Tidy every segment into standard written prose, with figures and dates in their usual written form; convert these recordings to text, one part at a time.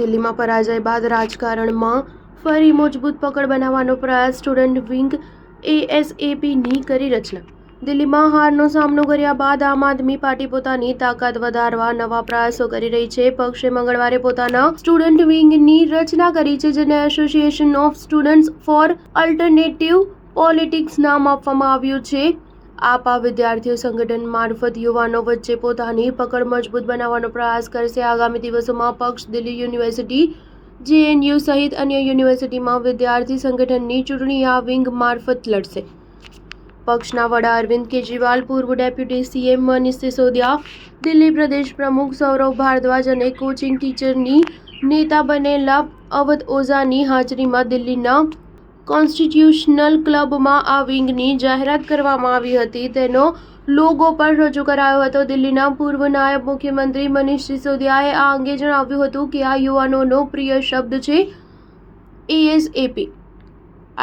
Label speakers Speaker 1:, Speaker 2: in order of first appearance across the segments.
Speaker 1: દિલ્હીમાં પરાજય બાદ રાજકારણમાં ફરી મજબૂત પકડ બનાવવાનો પ્રયાસ સ્ટુડન્ટ વિંગ એએસએપીની કરી રચના. દિલ્હીમાં હારનો સામનો કર્યા બાદ આમ આદમી પાર્ટી પોતાની તાકાત વધારવા નવા પ્રયાસો કરી રહી છે. પક્ષે મંગળવારે પોતાના સ્ટુડન્ટ વિંગની રચના કરી છે, જેને association of students for alternative politics નામ આપવામાં આવ્યું છે. આપ આ વિદ્યાર્થીઓ સંગઠન મારફત યુવાનો વચ્ચે પોતાની પકડ મજબૂત બનાવવાનો પ્રયાસ કરશે. આગામી દિવસોમાં પક્ષ દિલ્હી યુનિવર્સિટી, જેએનયુ સહિત અન્ય યુનિવર્સિટીમાં વિદ્યાર્થી સંગઠનની ચૂંટણી આ વિંગ મારફત લડશે. પક્ષના વડા અરવિંદ કેજરીવાલ, પૂર્વ ડેપ્યુટી સીએમ મનીષ સિસોદિયા, દિલ્હી પ્રદેશ પ્રમુખ સૌરવ ભારદ્વાજ અને કોચિંગ ટીચરની નેતા બનેલા અવધ ઓઝાની હાજરીમાં દિલ્હીના કોન્સ્ટિટ્યુશનલ ક્લબમાં આ વિંગની જાહેરાત કરવામાં આવી હતી. તેનો લોગો પણ રજૂ કરાયો હતો. દિલ્હીના પૂર્વ નાયબ મુખ્યમંત્રી મનીષ સિસોદિયાએ આ અંગે જણાવ્યું હતું કે આ યુવાનોનો પ્રિય શબ્દ છે એએસએપી.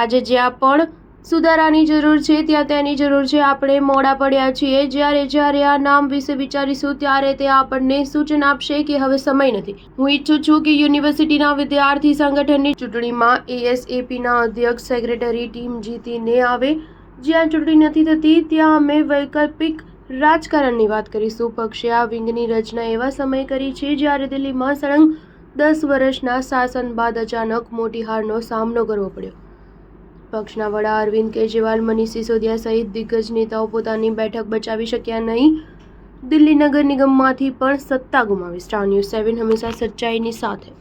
Speaker 1: આજે જ્યાં પણ સુધારાની જરૂર છે ત્યાં તેની જરૂર છે. આપણે મોડા પડ્યા છીએ. જ્યારે આ નામ વિશે વિચારીશું ત્યારે તે આપણને સૂચન આપશે કે હવે સમય નથી. હું ઈચ્છું છું કે યુનિવર્સિટીના વિદ્યાર્થી સંગઠનની ચૂંટણીમાં એએસએપીના અધ્યક્ષ સેક્રેટરી ટીમ જીતીને આવે. જ્યાં ચૂંટણી નથી થતી ત્યાં અમે વૈકલ્પિક રાજકારણની વાત કરીશું. પક્ષે આ વિંગની રચના એવા સમયે કરી છે જ્યારે દિલ્હીમાં સળંગ 10 વર્ષના શાસન બાદ અચાનક મોટી હારનો સામનો કરવો પડ્યો. પક્ષના વડા અરવિંદ કેજરીવાલ, મનીષ સિસોદિયા સહિત દિગ્ગજ નેતાઓ પોતાની બેઠક બચાવી શક્યા નહીં. દિલ્હી નગર નિગમમાંથી પણ સત્તા ગુમાવી. સ્ટાર ન્યૂઝ 7 હંમેશા સચ્ચાઈની સાથે.